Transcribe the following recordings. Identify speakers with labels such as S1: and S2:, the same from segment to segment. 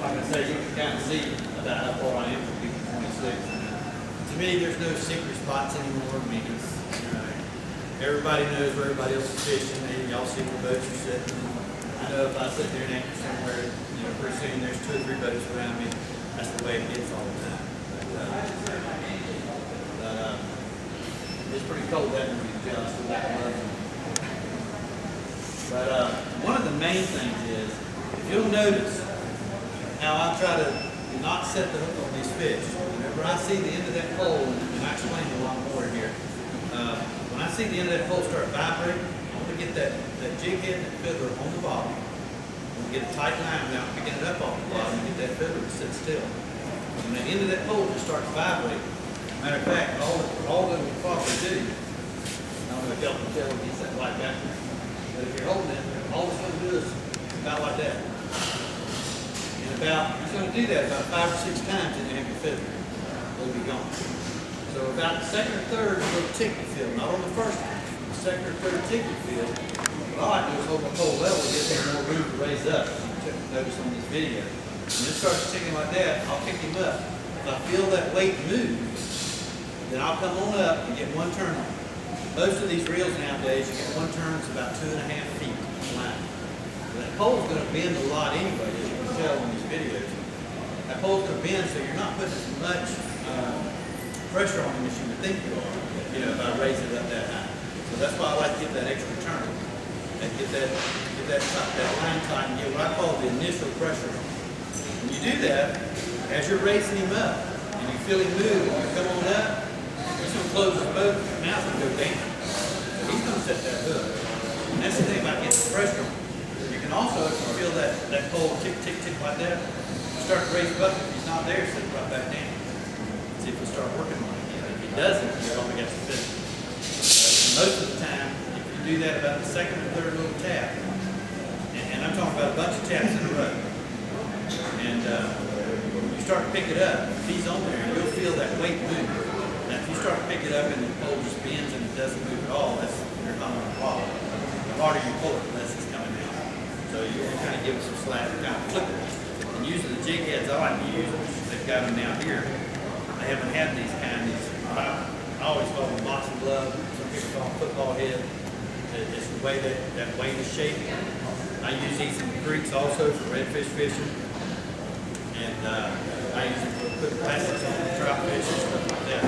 S1: like I say, you can kind of see about how far I am from people 26. To me, there's no secret spots anymore. I mean, it's, everybody knows where everybody else is fishing. Y'all see where boats are sitting. I know if I sit there and anchor somewhere, pretty soon there's 2 or 3 boats around me. That's the way it gets all the time. It's pretty cold that morning, just with that weather. But one of the main things is, if you'll notice how I try to not set the hook on these fish. Whenever I see the end of that pole, and I explain a lot more here, when I see the end of that pole start vibrating, I want to get that jig head and that fiddler on the bottom. I want to get a tight line without picking it up off the bottom and get that fiddler to sit still. When the end of that pole just starts vibrating, matter of fact, all that will probably do, I don't know if y'all can tell if it's that light back there, but if you're holding it, all it's going to do is about like that. And it's going to do that about 5 or 6 times and then have your fiddler. It'll be gone. So about the second or third little tick you feel, not on the first one, the second or third tick you feel, what I like to do is hold my pole level and get there more room to raise up. You notice on this video. When it starts ticking like that, I'll pick him up. If I feel that weight move, then I'll come on up and get 1 turn on. Most of these reels nowadays, you get 1 turn, it's about 2.5 feet line. That pole's going to bend a lot anyway, as you can tell on these videos. That pole's going to bend, so you're not putting as much pressure on them as you would think you are, if I raise it up that high. So that's why I like to get that extra turn and get that line tight and get what I call the initial pressure on. When you do that, as you're raising him up and you feel him move and you come on up, he's going to close his boat, now it's going to go down. So he's going to set that hook. And that's the thing about getting the pressure on. You can also, if you feel that pole tick, tick, tick like that, start to raise him up. If he's not there, set it right back down. See if he'll start working on it again. If he doesn't, you're probably got to finish. Most of the time, if you do that about the second or third little tap, and I'm talking about a bunch of taps in a row, and when you start to pick it up, if he's on there, you'll feel that weight move. Now, if you start to pick it up and the pole just bends and it doesn't move at all, you're not on the ball. The harder you pull it, the less it's coming out. So you kind of give it some slack and kind of flip it. And using the jig heads I like to use, they've got them now here. I haven't had these kind. I always call them boxing glove. Some people call them football head. It's the way that weight is shaped. I use these in the creeks also for redfish fishing. And I use them for putting plastics on the trout fish and stuff like that.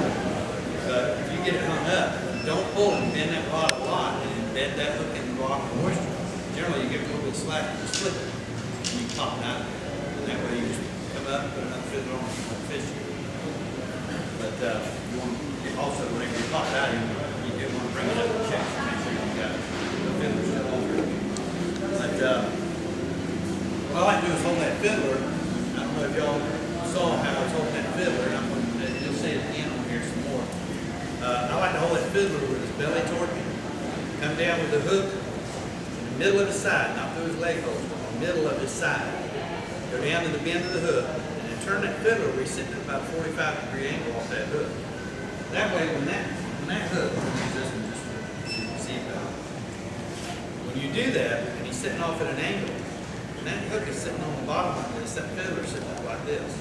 S1: But if you get it hung up, don't pull it and bend that rod a lot and embed that hook in the rock or oyster. Generally, you get a little bit of slack and just flip it. And you pop it out. And that way you just come up, put another fiddler on and fish it. But you want to also, whenever you pop it out, you do want to bring it up and check to make sure you've got the fiddler still on there. But what I like to do is hold that fiddler. I don't know if y'all saw how I was holding that fiddler, and you'll see it again on here some more. I like to hold that fiddler with his belly toward me, come down with the hook in the middle of his side, not through his leg holes, but in the middle of his side. Go down to the bend of the hook, and then turn that fiddler where he's sitting at about a 45-degree angle off that hook. That way, when that hook, see it better. When you do that, and he's sitting off at an angle, and that hook is sitting on the bottom like this, that fiddler is sitting up like this.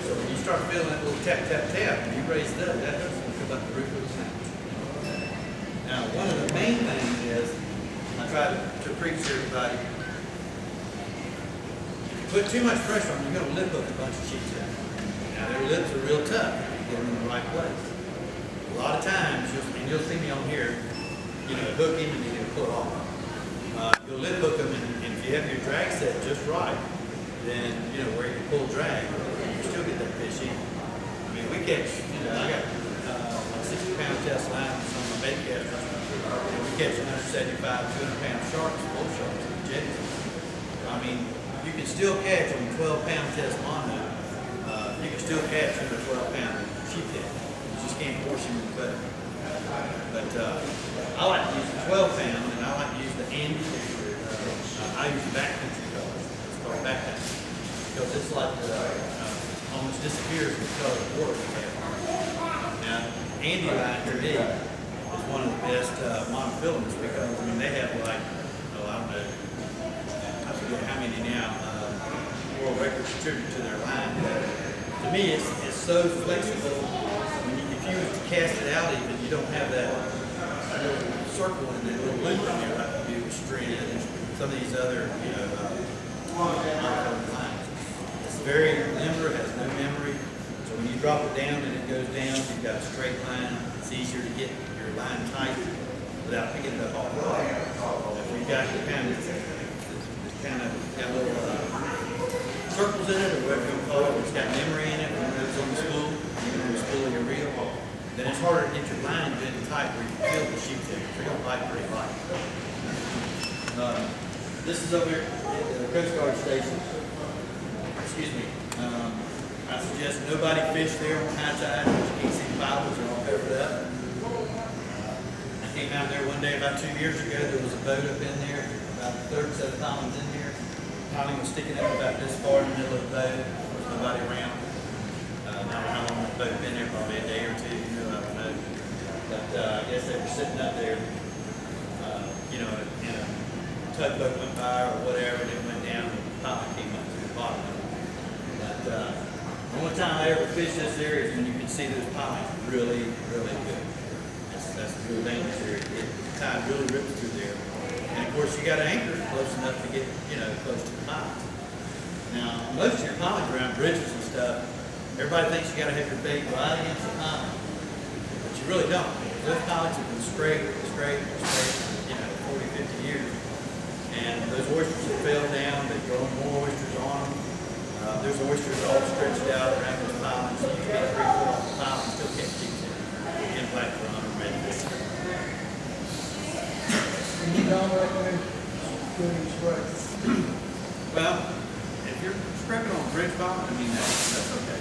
S1: So when you start feeling that little tap, tap, tap, and you raise it up, that hook's going to come up the roof of his mouth. Now, one of the main things is, I try to preach to everybody, if you put too much pressure on them, you're going to lip hook a bunch of sheets out. Now, their lips are real tough if you get them in the right place. A lot of times, you'll see me on here, hook him and then you'll pull it off. You'll lip hook them, and if you have your drag set just right, then, where you can pull drag, you still get that fish in. I mean, we catch, I got a 60-pound test line on my bait casters, and we catch 175, 200-pound sharks, bull sharks, and jetties. I mean, you can still catch on a 12-pound test mono. You can still catch on a 12-pound sheephead. You just can't force him to cut it. But I like to use the 12-pound, and I like to use the Andy. I use the backcountry color. It's called backcountry because it's like almost disappears with the color of water we have. Now, Andy line for me is one of the best monofilaments because they have like, I don't know, I forget how many now. World regular contributor to their line. To me, it's so flexible. If you cast it out even, you don't have that little circle and that little loop in there like you do with strand and some of these other, lines. It's very limber, has no memory. So when you drop it down and it goes down, you've got a straight line. It's easier to get your line tight without picking it up all the way. If you've got the kind of got little circles in it, or whatever you call it, it's got memory in it, when it's on the spool, on the spool of your reel, then it's harder to get your line good and tight where you can feel the sheep's head. They're going to bite pretty light. This is over at the Coast Guard station. Excuse me. I suggest nobody fish there on high tide because you can't see the pilots, they're all covered up. I came out there one day about 2 years ago. There was a boat up in there, about a third set of pilings in there. Piling was sticking up about this far in the middle of the boat. There was nobody around. I don't know how long the boat had been there, probably a day or two, I don't know. But I guess they were sitting up there, in a tugboat went by or whatever, and it went down, and the pilot came up to the bottom of it. But the only time I ever fished this area is when you can see those pilings really, really good. That's the real dangerous area. The tide really rips through there. And of course, you got to anchor close enough to get, close to the pilings. Now, most of your pilings around bridges and stuff, everybody thinks you got to have your bait right against the piling, but you really don't. Those pilings have been scraped, 40, 50 years. And those oysters have fell down, they've grown more oysters on them. There's oysters all stretched out around those pilings. So you get 3 or 4 off the pile and still catch these in black run or redfish.
S2: You don't recommend doing spray?
S1: Well, if you're scraping on a bridge bottom, that's okay.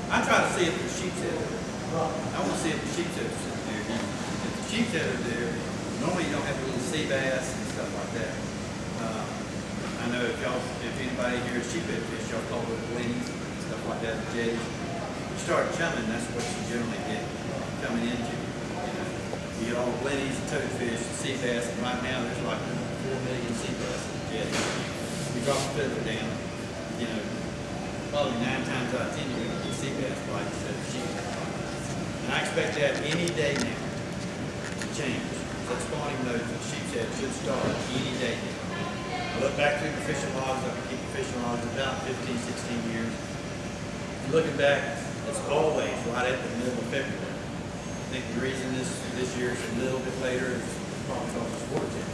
S1: I try to see if the sheep's head is there. I want to see if the sheep's head is there. If the sheep's head is there, normally you don't have little sea bass and stuff like that. I know if anybody here is sheephead fish, y'all call it blennies and stuff like that, jetties. You start chumming, that's what you generally get coming into. You get all the blennies, the toadfish, the sea bass, and right now there's like 4 million sea bass in the jetties. You drop the feather down, probably 9 times out of 10 you're going to get sea bass bites instead of sheep bites. And I expect that any day now to change. That spawning mode for the sheep's head should start any day now. I look back through the fishing logs. I've been keeping fishing logs about 15, 16 years. And looking back, it's always right at the middle of February. I think the reason this year is a little bit later is probably because it's vortex.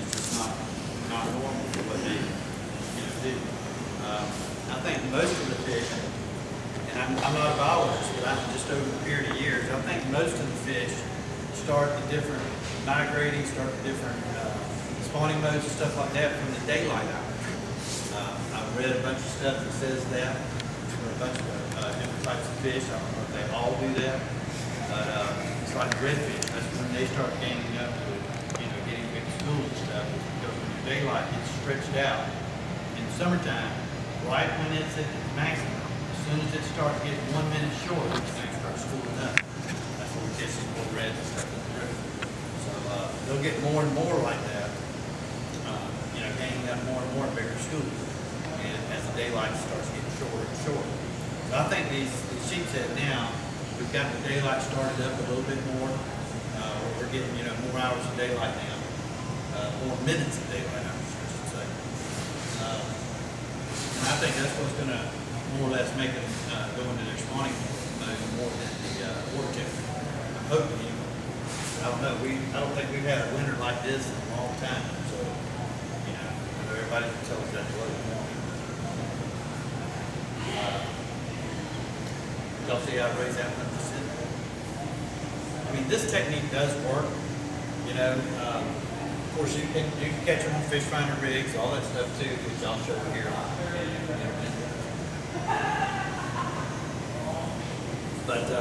S1: It's just not normal for what they do. I think most of the fish, and I'm not a biologist, but I'm just over a period of years, I think most of the fish start the different migrating, start the different spawning modes and stuff like that from the daylight hours. I've read a bunch of stuff that says that for a bunch of different types of fish. I don't know if they all do that, but it's like redfish. That's when they start gaining up to, getting big schools and stuff. Because when the daylight gets stretched out in the summertime, right when it's at its maximum, as soon as it starts getting 1 minute short, things start schooling up. That's when we catch some more reds and stuff in the river. So they'll get more and more like that. Gaining up more and more bigger schools, and as the daylight starts getting shorter and shorter. So I think these sheep's head now, we've got the daylight started up a little bit more. We're getting more hours of daylight now, more minutes of daylight hours, I should say. And I think that's what's going to more or less make them go into their spawning mode more than the vortex. I'm hoping anyway. I don't know. I don't think we've had a winter like this in a long time. So. Everybody can tell us that what they want. Y'all see how I raise that 100%? This technique does work. Of course, you can catch them on fish finder rigs, all that stuff too, which I'll show you here. But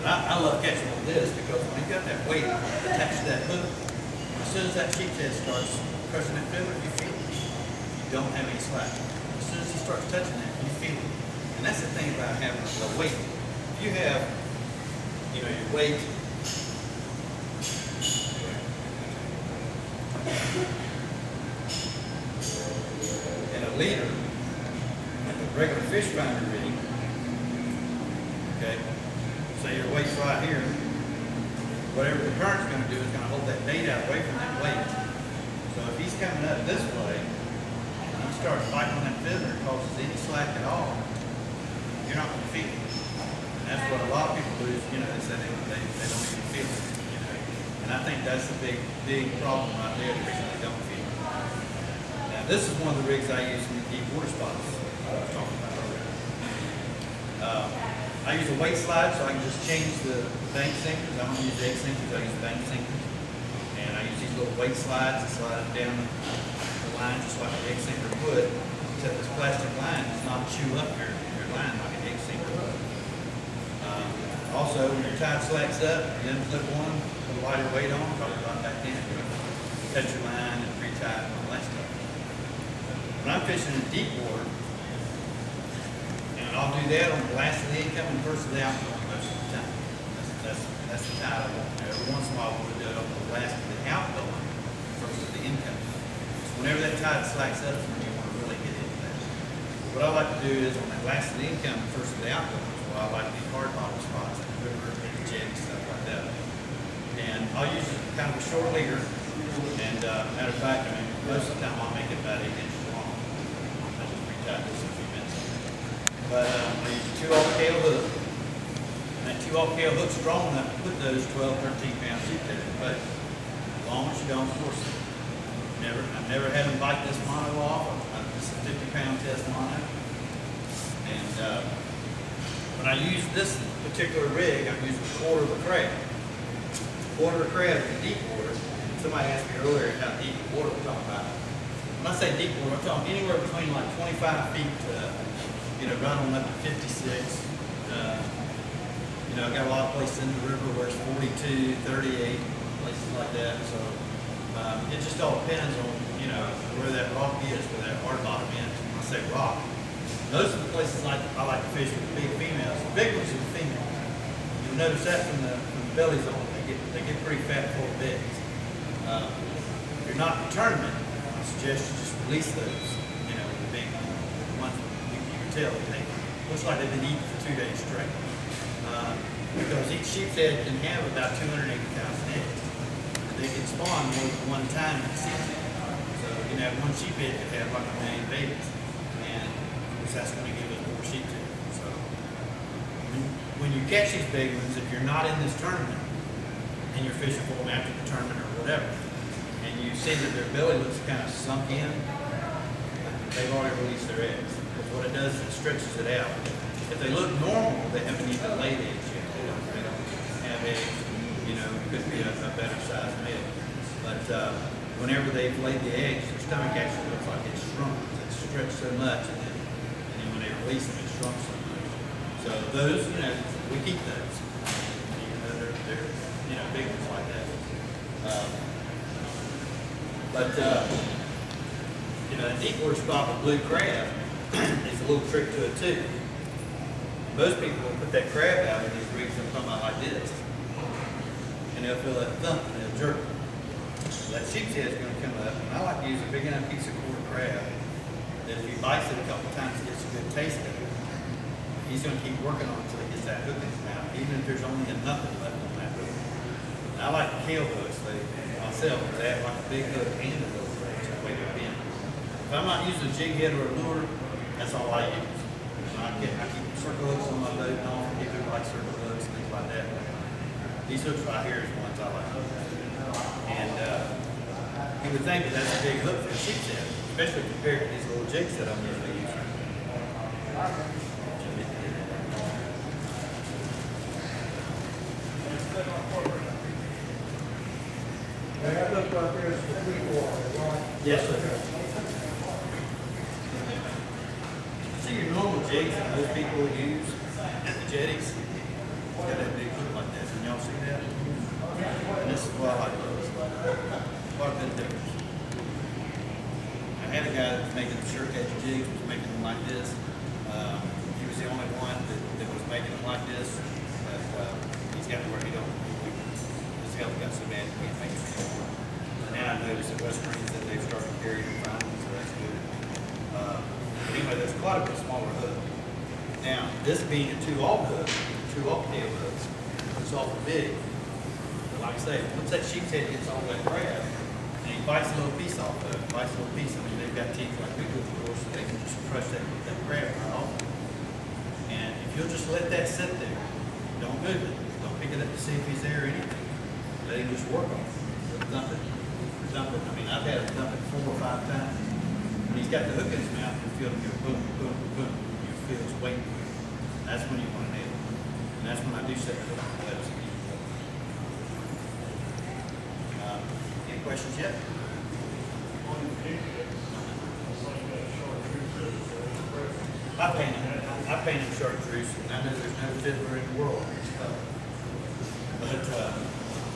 S1: I love catching on this because when you got that weight attached to that hook, as soon as that sheep's head starts crushing that feather, you feel it. You don't have any slack. As soon as he starts touching that, you feel it. And that's the thing about having the weight. If you have, your weight, a leader, like a regular fish finder rig, okay, say your weight's right here, whatever the current's going to do is going to hold that bait out away from that weight. So if he's coming up this way, and you start fighting on that fiddler, it causes any slack at all, you're not going to feel it. And that's what a lot of people do is, they say they don't even feel it, And I think that's the big problem right there, the reason they don't feel it. Now this is one of the rigs I use in the deep water spots I was talking about earlier. I use a weight slide so I can just change the bank sinkers. I don't use egg sinkers, I use bank sinkers. And I use these little weight slides to slide it down the line just like an egg sinker would, except this plastic line does not chew up your line like an egg sinker would. Also, when your tide slacks up, you unflip one, put a lighter weight on, drop it right back in. Touch your line and pre-tie and all that stuff. When I'm fishing in deep water, and I'll do that on the last of the income and first of the outgoing most of the time. That's the tide I want. Every once in a while we'll do it on the last of the outgoing, first of the income. So whenever that tide slacks up, when you want to really get into that. What I like to do is on that last of the income and first of the outgoing, I like these hard bottom spots in the river and the jet and stuff like that. And I'll use kind of a short leader. And matter of fact, most of the time I'll make it about 8 inches long. I just retie this in a few minutes. But I use a 2-aught hook. And that 2-aught hook's strong enough to put those 12, 13 pound sheep there. But as long as you don't force it. I've never had them bite this mono off. This is a 50-pound test mono. And when I use this particular rig, I'm using a quarter of a crab. Quarter of a crab in deep water. Somebody asked me earlier how deep water we're talking about. When I say deep water, I'm talking anywhere between like 25 feet to, right on up to 56. I've got a lot of places in the river where it's 42, 38, places like that. So it just all depends on, where that rock is, where that hard bottom is. When I say rock, most of the places I like to fish with big females. The big ones are the females. You'll notice that from the bellies on. They get pretty fat full of eggs. If you're not in the tournament, I suggest you just release those. The big ones you can tell they looks like they've been eating for 2 days straight. Because each sheep's head can have about 280,000 eggs. They can spawn more than one time in a season. So you can have one sheep head that have like 1 million babies. That's going to give us more sheep to it. So when you catch these big ones, if you're not in this tournament and you're fishing for them after the tournament or whatever, and you see that their belly looks kind of sunk in, they've already released their eggs. Because what it does is it stretches it out. If they look normal, they haven't even laid eggs yet. They don't have eggs. It could be a better sized male. But whenever they've laid the eggs, their stomach actually looks like it's shrunk. It's stretched so much. When they release them, it shrunk so much. So those, we keep those. They're big ones like that. A deep water spot with blue crab is a little trick to it too. Most people will put that crab out in these rigs and come out like this. And they'll feel that thump and they'll jerk. That sheep's head is going to come up, and I like to use a big enough piece of quarter crab that if he bites it a couple of times, gets a good taste of it, he's going to keep working on it until he gets that hook in his mouth, even if there's only nothing left on that hook. And I like the kale hooks myself, because they have like a big hook and a little range, that way they're bent. If I'm not using a jig head or a lure, that's all I use. I keep circle hooks on my boat and all, people like circle hooks and things like that. These hooks right here is the ones I like. And you would think that that's a big hook for a sheep's head, especially compared to these little jigs that I'm usually using.
S2: That looks like there's deep water, right?
S1: Yes, sir. See your normal jigs that most people use at the jetties, it's got that big hook like that. Can y'all see that? And this is why I like those. Quite a bit of difference. I had a guy that was making the shirt edge jigs, was making them like this. He was the only one that was making them like this. But he's got to where he don't. His health got so bad he can't make it anymore. And now I noticed at West Marines that they've started carrying them finally, so that's good. quite a bit smaller hook. Now, this being a 2-aught hook, 2-aught tail hook, it's awful big. But like I say, once that sheep's head gets all that crab, and he bites a little piece off of it, bites a little piece, I mean, they've got teeth like we do, of course, so they can just crush that crab right off. And if you'll just let that sit there, don't move it, don't pick it up to see if he's there or anything. Let him just work on it. Dump it. Dump it. I mean, I've had him dump it 4 or 5 times. When he's got the hook in his mouth, you feel him go boom, boom, boom. You feel his weight. That's when you want to nail it. And that's when I do set the hook on the webs. Any questions yet? I paint him chartreuse, and I know there's no fiddler in the world.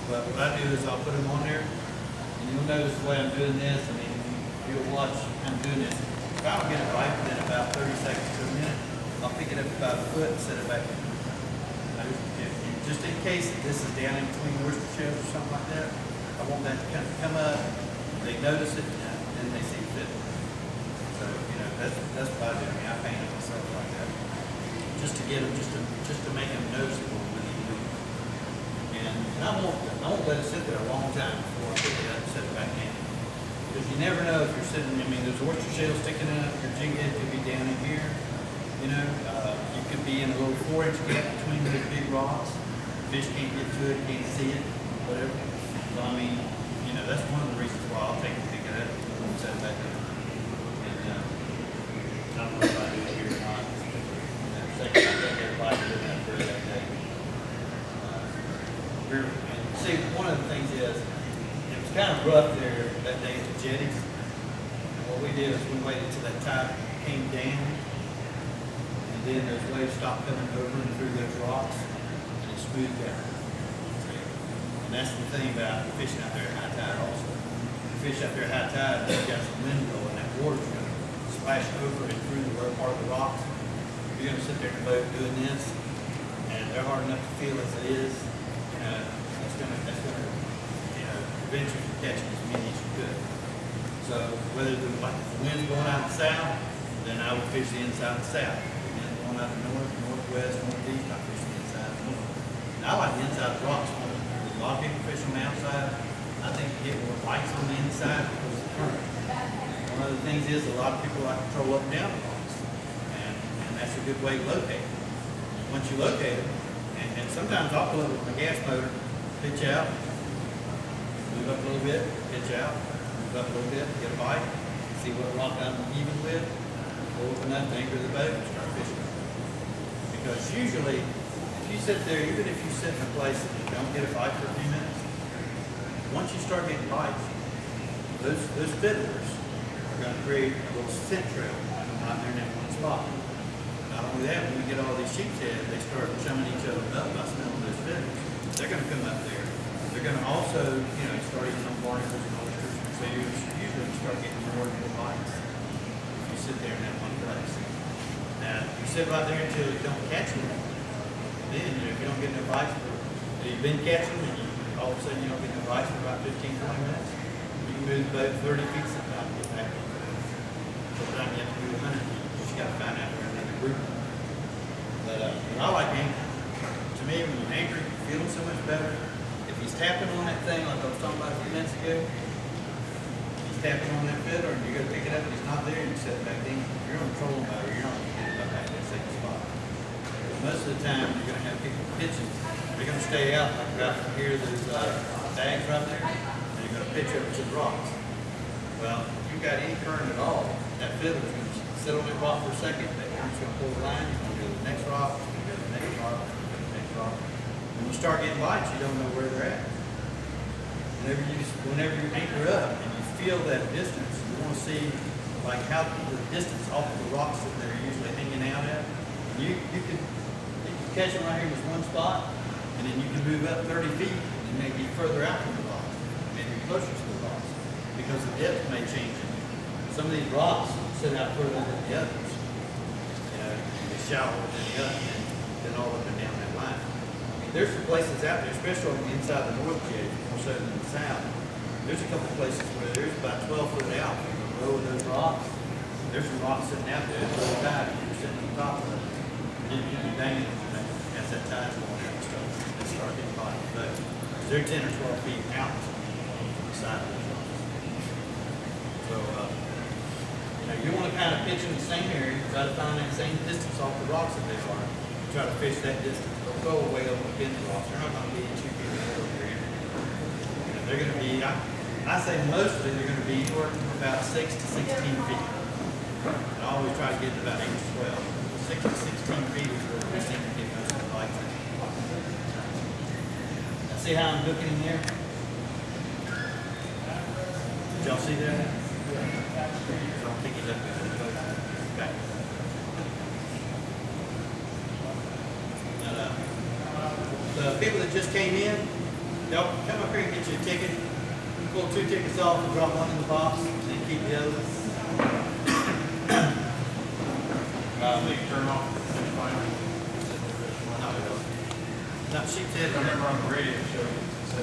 S1: But what I do is I'll put them on there, and you'll notice the way I'm doing this. I mean, you'll watch I'm doing this. If I don't get it right within about 30 seconds to a minute, I'll pick it up about a foot and set it back. Just in case this is down in between oyster shells or something like that, I want that to come up, they notice it, and then they see fit. So, you know, that's what I do. I mean, I paint it myself like that. Just to get them, just to make them noticeable when you move. And I won't let it sit there a long time before I pick it up and set it back in. Because you never know if you're sitting, I mean, there's oyster shells sticking out, your jig head could be down in here, you know, you could be in a little 4-inch gap between those big rocks. Fish can't get to it, can't see it, whatever. So, I mean, you know, that's one of the reasons why I'll take it, pick it up, and set it back in. And I don't know if I do it here or not. Second, I think everybody did that for that day. And see, one of the things is, it was kind of rough there that day at the jetties. And what we did is we waited till that tide came down, and then those waves stopped coming over and through those rocks, and it smoothed out. And that's the thing about fishing out there at high tide also. You fish out there at high tide, you've got some wind blowing, that water's going to splash over and through the lower part of the rocks. You're going to sit there in the boat doing this, and they're hard enough to feel as it is. That's going to, prevent you from catching as many as you could. So whether the wind's going out the south, then I would fish the inside and south. If the wind's going out the north, northwest, northeast, I fish the inside and north. Now I like the inside of the rocks more. A lot of people fish on the outside. I think you get more bites on the inside because of the current. One of the things is a lot of people like to throw up and down the rocks. And that's a good way to locate them. Once you locate them, and sometimes I'll pull it with my gas motor, pitch out, move up a little bit, pitch out, move up a little bit, get a bite, see what rock I'm even with, open up, anchor the boat, and start fishing. Because usually, if you sit there, even if you sit in a place that you don't get a bite for a few minutes, once you start getting bites, those fiddlers are going to create a little scent trail out there in that one spot. Not only that, when we get all these sheep's heads, they start chumming each other up by smelling those fiddlers. They're going to come up there. They're going to also, start eating on barnacles and oysters. So you usually start getting more and more bites if you sit there in that one place. Now, you sit right there until you don't catch them. Then, if you don't get no bites, you've been catching them, and all of a sudden you don't get no bites for about 15, 20 minutes, you can move the boat 30 feet sometimes to get back on the boat. Sometimes you have to move 100 feet. You just got to find out where another group is. But I like anchoring. To me, when you anchor, you feel them so much better. If he's tapping on that thing like I was talking about a few minutes ago, he's tapping on that fiddler and you're going to pick it up and he's not there and you set it back in. If you're on a trolling motor, you're not going to get it up back to that same spot. Most of the time, you're going to have people pitching. They're going to stay out like right here, there's bags right there, and you're going to pitch up to the rocks. Well, if you've got any current at all, that fiddler's going to sit on that rock for a second, that current's going to pull the line, you're going to go to the next rock, you're going to go to the next rock, you're going to go to the next rock. When you start getting bites, you don't know where they're at. Whenever you anchor up and you feel that distance, you want to see like how the distance off of the rocks that they're usually hanging out at. You can catch them right here in this one spot, and then you can move up 30 feet and maybe further out from the rocks, maybe closer to the rocks, because the depth may change. Some of these rocks sit out further than the others. They're shallower than the others, and then all up and down that line. There's some places out there, especially on the inside of the north edge, more so than the south. There's a couple places where there's about 12 foot out from the row of those rocks, there's some rocks sitting out there, it's really bad, you're sitting on top of it. You'd be banging on that as that tide's going out and stuff, and start getting hot. But they're 10 or 12 feet out from the side of those rocks. So, now you want to kind of pitch in the same area, try to find that same distance off the rocks that they are. Try to fish that distance. Don't go way over the pin rocks. They're not going to be 2 feet ahead over here. You know, they're going to be, I say mostly they're going to be anywhere from about 6 to 16 feet. And I always try to get to about 8 to 12. 6 to 16 feet is where we seem to get most of the bites in. Now see how I'm hooking in there? Did y'all see that? I don't think he's up there. Okay. The people that just came in, y'all come up here and get your ticket. Pull 2 tickets off and drop 1 in the box, and then keep the other.
S3: Turn off.
S1: No, she said
S3: I remember on the radio show.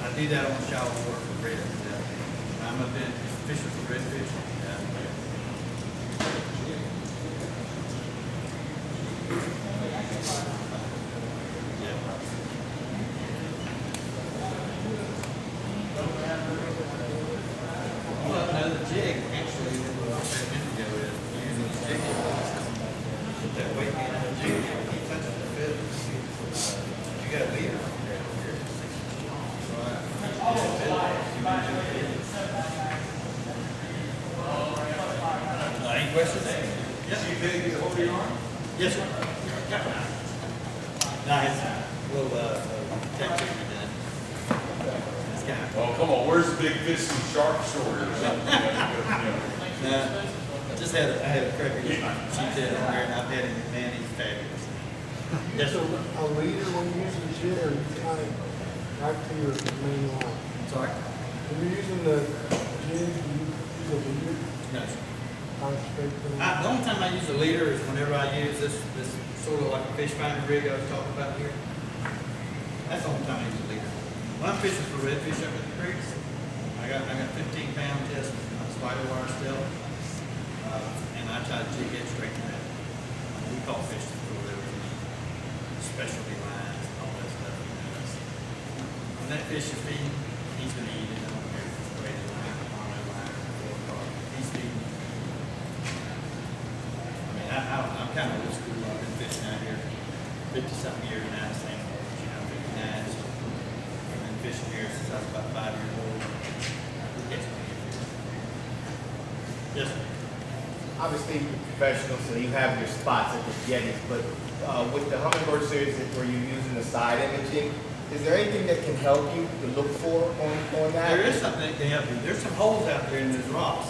S1: I do that on shallow water for red. I'm a bit fishing for redfish. Well, no, the jig actually, what I said a minute ago is using the jig. Put that weight in the jig, keep touching the fish. You got a leader on there. Any questions? Yes, you big, you hold your arm? Yes, sir. Nice. Little tattoo you done. This guy.
S3: Oh, come on, where's the big fish and shark story or something?
S1: I had a crappy sheephead on there, and I've had him, man, he's fabulous. Yes,
S2: So
S1: sir.
S2: a leader when you're using the jig, or you kind of right to your main line?
S1: Sorry?
S2: When you're using the jig, do you use a leader?
S1: No, sir.
S2: Kind of straight to the
S1: The only time I use a leader is whenever I use this sort of like a fish finder rig I was talking about here. That's the only time I use a leader. When I'm fishing for redfish up in the creeks, I got 15-pound test on spider wire still, and I try to jig it straight to that. We call fish to pull rivers and specialty lines and all that stuff. When that fish is feeding, he's going to eat it. I don't care if it's a braided line, a mono line, or a carp. He's feeding. I'm kind of old school. I've been fishing out here 50-something years now, same age, 59. So I've been fishing here since I was about 5 years old. Yes, sir.
S4: Obviously, you're professional, so you have your spots at the jetties, but with the Hummingbird series where you're using the side imaging, is there anything that can help you to look for on that?
S1: There is something that can help you. There's some holes out there in those rocks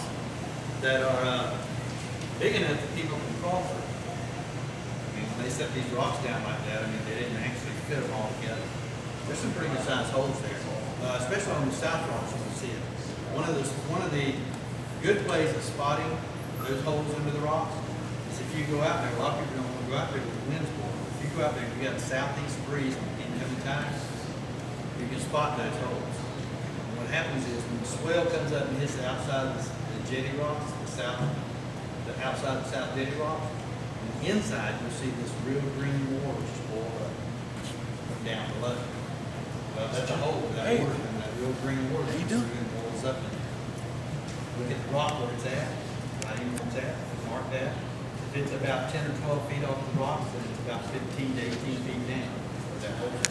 S1: that are big enough that people can crawl through. I mean, when they set these rocks down like that, I mean, they didn't actually fit them all together. There's some pretty good sized holes there, especially on the south rocks. You can see it. One of the good plays at spotting those holes under the rocks is if you go out there. A lot of people don't want to go out there with the winds blowing. If you go out there and you got a southeast breeze and incoming tide, you can spot those holes. And what happens is when the swell comes up and hits the outside of the jetty rocks, the outside of the south jetty rocks, on the inside you'll see this real green water just boil up from down below. Well, that's a hole. That water, and that real green water just boils up in there. Look at the rock where it's at, right here where it's at, mark that. If it's about 10 or 12 feet off the rocks, then it's about 15 to 18 feet down where that hole is.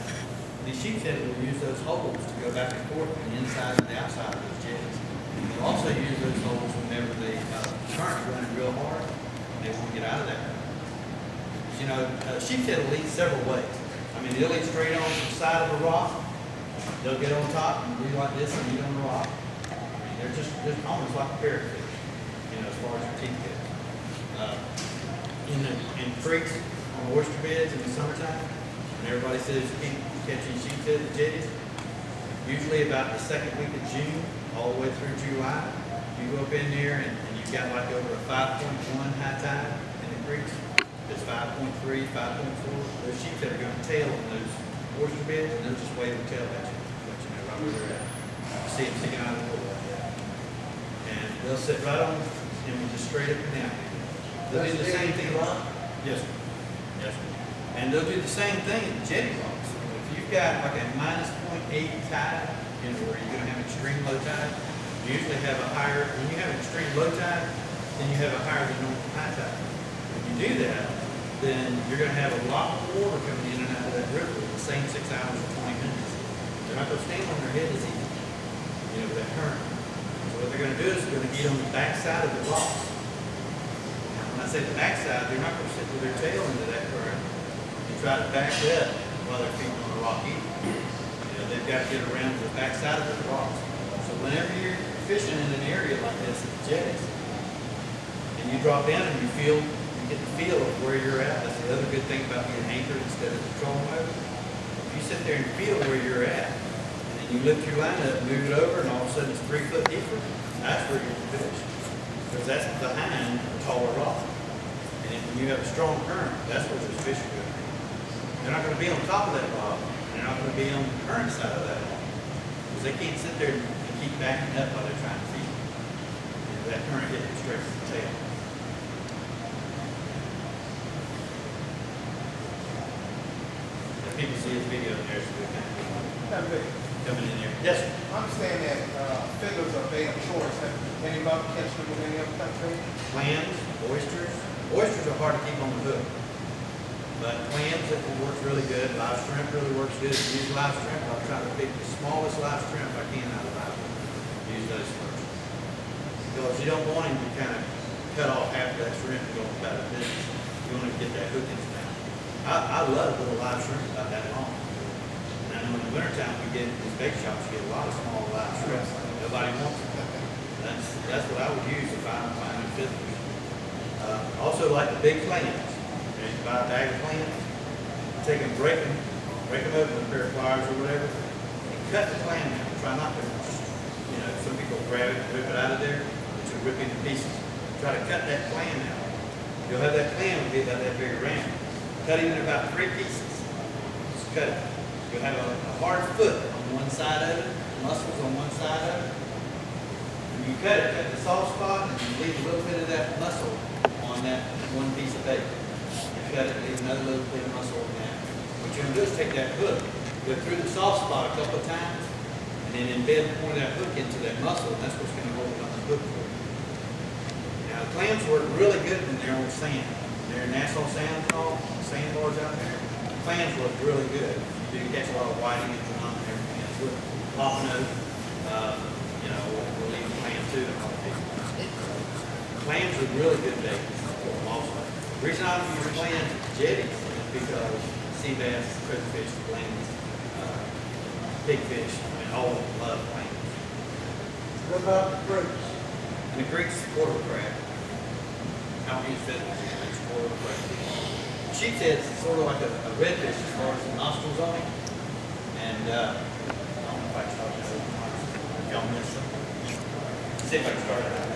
S1: These sheephead will use those holes to go back and forth on the inside and the outside of those jetties. They'll also use those holes whenever the current's running real hard and they want to get out of that. You know, sheephead will eat several ways. I mean, they'll eat straight on the side of a rock. They'll get on top and do like this and eat on the rock. They're just almost like a parrotfish, you know, as far as their teeth go. In creeks, on oyster beds in the summertime, and everybody says you can't catch any sheephead at jetties, usually about the second week of June, all the way through July, you go up in there and you've got like over a 5.1 high tide in the creeks. It's 5.3, 5.4. Those sheephead are going to tail on those oyster beds, and they'll just wave their tail at you, let you know right where they're at. You see them sticking out of the hole. And they'll sit right on and just straight up and down. They'll do the same thing. Yes, sir. Yes, sir. And they'll do the same thing in jetty locks. If you've got like a -0.8 tide, you know, where you're gonna have extreme low tide, you usually have a higher, when you have extreme low tide, then you have a higher than normal high tide. If you do that, then you're gonna have a lot more water coming in and out of that river in the same 6 hours or 20 minutes. They're not gonna stand on their head as easy, you know, with that current. So what they're gonna do is they're gonna get on the backside of the rocks. Now, when I say the backside, they're not gonna sit with their tail into that current and try to back up while they're feeding on the rock either. You know, they've got to get around to the backside of the rocks. So whenever you're fishing in an area like this at the jetties, and you drop down and you get the feel of where you're at. That's the other good thing about being anchored instead of the trolling mode. If you sit there and feel where you're at, and then you lift your line up, move it over, and all of a sudden it's 3 foot deeper, that's where you're gonna fish. Because that's behind a taller rock. And if you have a strong current, that's where those fish are going to be. They're not going to be on top of that rock. They're not going to be on the current side of that rock. Because they can't sit there and keep backing up while they're trying to feed. You know, that current hit them straight to the tail. If people see this video in there, so they're kind of coming in there. Yes, sir.
S5: I understand that fiddlers are bait of choice. Have any luck catching them with any other country?
S1: Clams, oysters. Oysters are hard to keep on the hook. But clams, it works really good. Live shrimp really works good. If you use live shrimp, I'll try to pick the smallest live shrimp I can out of live. Use those first. Because you don't want him to kind of cut off half of that shrimp and go about a business. You want to get that hook in his mouth. I love little live shrimp about that long. And I know in the wintertime we get these bake shops, you get a lot of small live shrimp. Nobody wants them. That's what I would use if I'm finding fiddlers. Also like the big clams. You buy a bag of clams, take them, break them open with a pair of pliers or whatever, and cut the clam out. Try not to, you know, some people grab it and rip it out of there, but you rip it into pieces. Try to cut that clam out. You'll have that clam will be about that big around. Cut it in about 3 pieces. Just cut it. You'll have a hard foot on one side of it, muscles on one side of it. When you cut it, cut the soft spot, and you leave a little bit of that muscle on that one piece of bacon. Cut it, leave another little bit of muscle in that. What you're going to do is take that hook, go through the soft spot a couple of times, and then embed more of that hook into that muscle, and that's what's going to hold it on the hook for you. Now, the clams work really good when they're on sand. They're in Nassau Sound and all, sandbars out there. The clams work really good. You do catch a lot of whiting and drum and everything else with pompano. You know, we'll leave clam too. Clams are really good bait for them also. The reason I use clams jetties is because sea bass, crayfish, clams, pigfish, I mean, all of them love clams.
S2: What about the creeks?
S1: And the creek's quarter crab. I don't use fiddlers, it's quarter crab. Sheep's head's sort of like a redfish as far as the nostrils on it. And I don't know if I can start that. If y'all miss something. See if I can start it out.